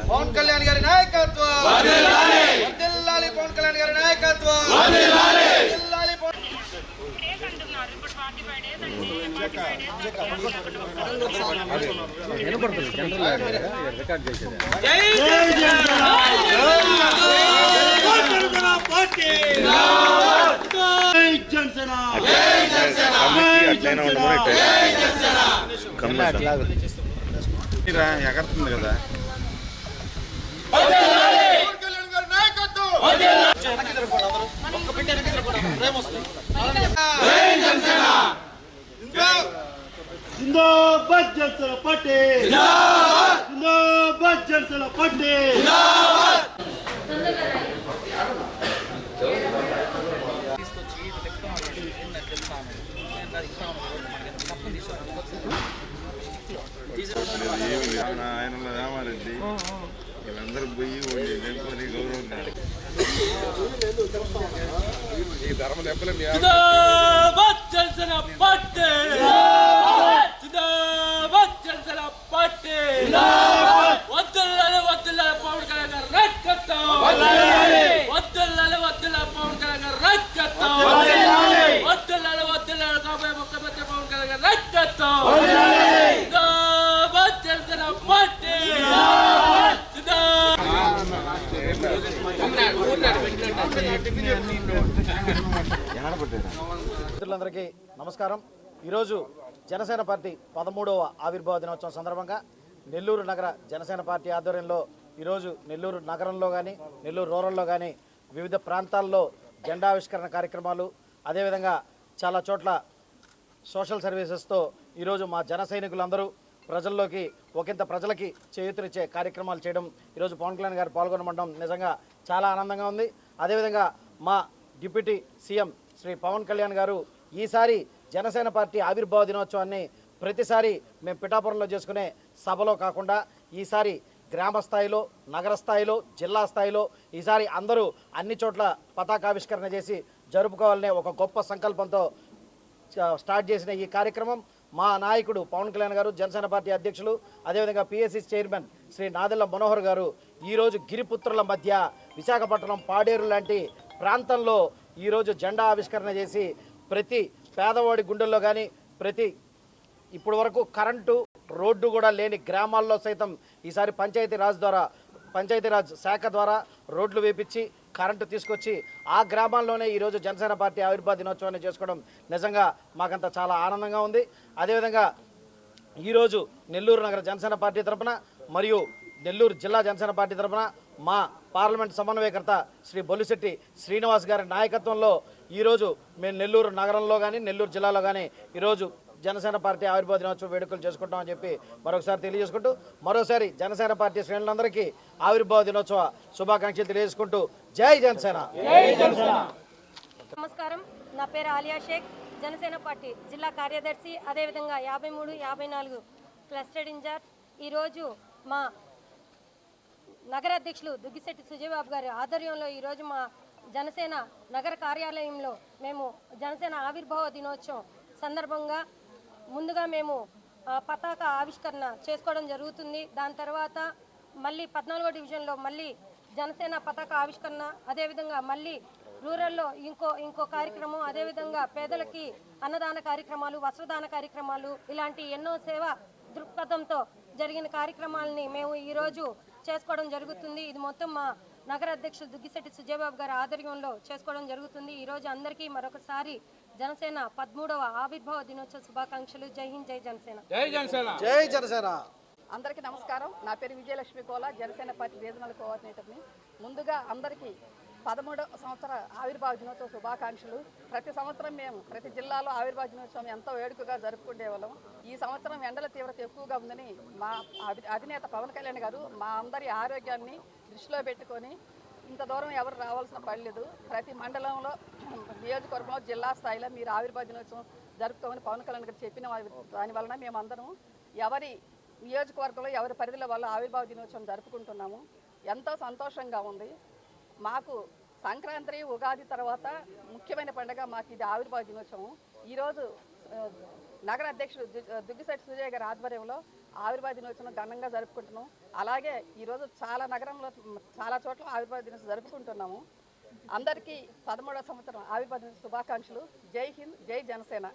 పవన్ కళ్యాణ్ గారి నాయకత్వం వర్ధిల్లాలి, పవన్ కళ్యాణ్ గారి నాయకత్వం వర్ధిల్లాలి. ఎగరుతుంది కదా जिंदाबाद जनसेना पार्टी जिंदाबाद जनसेना पार्टी ఆయన రామారెడ్డి వీళ్ళందరూ పోయి గౌరవం ఈ ధర్మ దెబ్బలు మిత్రులందరికీ నమస్కారం. ఈరోజు జనసేన పార్టీ 13వ ఆవిర్భావ దినోత్సవం సందర్భంగా నెల్లూరు నగర జనసేన పార్టీ ఆధ్వర్యంలో ఈరోజు నెల్లూరు నగరంలో కానీ నెల్లూరు రూరల్లో కానీ వివిధ ప్రాంతాల్లో జెండావిష్కరణ కార్యక్రమాలు, అదేవిధంగా చాలా చోట్ల సోషల్ సర్వీసెస్తో ఈరోజు మా జన సైనికులందరూ ప్రజల్లోకి ఒకంత ప్రజలకి చేయూతనిచ్చే కార్యక్రమాలు చేయడం, ఈరోజు పవన్ కళ్యాణ్ గారు పాల్గొనడం నిజంగా చాలా ఆనందంగా ఉంది. అదేవిధంగా మా డిప్యూటీ సీఎం శ్రీ పవన్ కళ్యాణ్ గారు ఈసారి జనసేన పార్టీ ఆవిర్భావ దినోత్సవాన్ని ప్రతిసారి మేము పిఠాపురంలో చేసుకునే సభలో కాకుండా ఈసారి గ్రామ స్థాయిలో, నగర స్థాయిలో, జిల్లా స్థాయిలో ఈసారి అందరూ అన్ని చోట్ల పతాకావిష్కరణ చేసి జరుపుకోవాలనే ఒక గొప్ప సంకల్పంతో స్టార్ట్ చేసిన ఈ కార్యక్రమం మా నాయకుడు పవన్ కళ్యాణ్ గారు, జనసేన పార్టీ అధ్యక్షులు, అదేవిధంగా పిఎస్సి చైర్మన్ శ్రీ నాదెళ్ల మనోహర్ గారు ఈరోజు గిరిపుత్రుల మధ్య విశాఖపట్నం పాడేరు లాంటి ప్రాంతంలో ఈరోజు జెండా ఆవిష్కరణ చేసి ప్రతి పేదవాడి గుండెల్లో కానీ ప్రతి ఇప్పుడు వరకు కరెంటు రోడ్డు కూడా లేని గ్రామాల్లో సైతం ఈసారి పంచాయతీరాజ్ శాఖ ద్వారా రోడ్లు వేపించి కరెంటు తీసుకొచ్చి ఆ గ్రామాల్లోనే ఈరోజు జనసేన పార్టీ ఆవిర్భావ దినోత్సవాన్ని చేసుకోవడం నిజంగా మాకంతా చాలా ఆనందంగా ఉంది. అదేవిధంగా ఈరోజు నెల్లూరు నగర జనసేన పార్టీ తరఫున మరియు నెల్లూరు జిల్లా జనసేన పార్టీ తరఫున మా పార్లమెంట్ సమన్వయకర్త శ్రీ బొలిశెట్టి శ్రీనివాస్ గారి నాయకత్వంలో ఈరోజు మేము నెల్లూరు నగరంలో కానీ నెల్లూరు జిల్లాలో కానీ ఈరోజు జనసేన పార్టీ ఆవిర్భావ దినోత్సవ వేడుకలు చేసుకుంటామని చెప్పి మరొకసారి తెలియజేసుకుంటూ మరోసారి జనసేన పార్టీ శ్రేణులందరికీ ఆవిర్భావ దినోత్సవ శుభాకాంక్షలు తెలియజేసుకుంటూ జై జనసేన. నమస్కారం, నా పేరు ఆలియా షేక్, జనసేన పార్టీ జిల్లా కార్యదర్శి, అదేవిధంగా 53, 54 క్లస్టర్ ఇన్ఛార్జ్. ఈరోజు మా నగర అధ్యక్షులు దుగ్గిశెట్టి సుజయబాబు గారి ఆధ్వర్యంలో ఈరోజు మా జనసేన నగర కార్యాలయంలో మేము జనసేన ఆవిర్భావ దినోత్సవం సందర్భంగా ముందుగా మేము పతాక ఆవిష్కరణ చేసుకోవడం జరుగుతుంది. దాని తర్వాత మళ్ళీ 14వ డివిజన్లో మళ్ళీ జనసేన పతాక ఆవిష్కరణ, అదేవిధంగా మళ్ళీ రూరల్లో ఇంకో కార్యక్రమం, అదేవిధంగా పేదలకి అన్నదాన కార్యక్రమాలు, వస్త్రదాన కార్యక్రమాలు, ఇలాంటి ఎన్నో సేవా దృక్పథంతో జరిగిన కార్యక్రమాలని మేము ఈరోజు చేసుకోవడం జరుగుతుంది. ఇది మొత్తం మా నగర అధ్యక్షులు దుగ్గిశెట్టి సుజయబాబు గారి ఆధ్వర్యంలో చేసుకోవడం జరుగుతుంది. ఈరోజు అందరికీ మరొకసారి జనసేన 13వ ఆవిర్భావ దినోత్సవ శుభాకాంక్షలు. జై హింద్, జై జనసేన. జై జనసేన. జై జనసేన. అందరికీ నమస్కారం. నా పేరు విజయలక్ష్మి కోల, జనసేన పార్టీ రీజనల్ కోఆర్డినేటర్ని. ముందుగా అందరికీ 13వ సంవత్సర ఆవిర్భావ దినోత్సవ శుభాకాంక్షలు. ప్రతి సంవత్సరం మేము ప్రతి జిల్లాలో ఆవిర్భావ దినోత్సవం ఎంతో వేడుకగా జరుపుకునేవాళ్ళం. ఈ సంవత్సరం ఎండల తీవ్రత ఎక్కువగా ఉందని మా అధినేత పవన్ కళ్యాణ్ గారు మా అందరి ఆరోగ్యాన్ని దృష్టిలో పెట్టుకొని ఇంత దూరం ఎవరు రావాల్సిన పని లేదు. ప్రతి మండలంలో, నియోజకవర్గంలో, జిల్లా స్థాయిలో మీరు ఆవిర్భావ దినోత్సవం జరుపుకోమని పవన్ కళ్యాణ్ గారు చెప్పిన దానివలన మేమందరం ఎవరి నియోజకవర్గంలో ఎవరి పరిధిలో వాళ్ళు ఆవిర్భావ దినోత్సవం జరుపుకుంటున్నాము. ఎంతో సంతోషంగా ఉంది. మాకు సంక్రాంతి, ఉగాది తర్వాత ముఖ్యమైన పండుగ మాకు ఇది ఆవిర్భావ దినోత్సవం. ఈరోజు నగర అధ్యక్షుడు దుగ్గిశెట్టి సుజయ్ గారి ఆధ్వర్యంలో ఆవిర్భావ దినోత్సవం ఘనంగా జరుపుకుంటున్నాం. అలాగే ఈరోజు చాలా నగరంలో చాలా చోట్ల ఆవిర్భావ దినోత్సవం జరుపుకుంటున్నాము. అందరికీ 13వ సంవత్సరం ఆవిర్భావ దినోత్సవ శుభాకాంక్షలు. జై హింద్, జై జనసేన.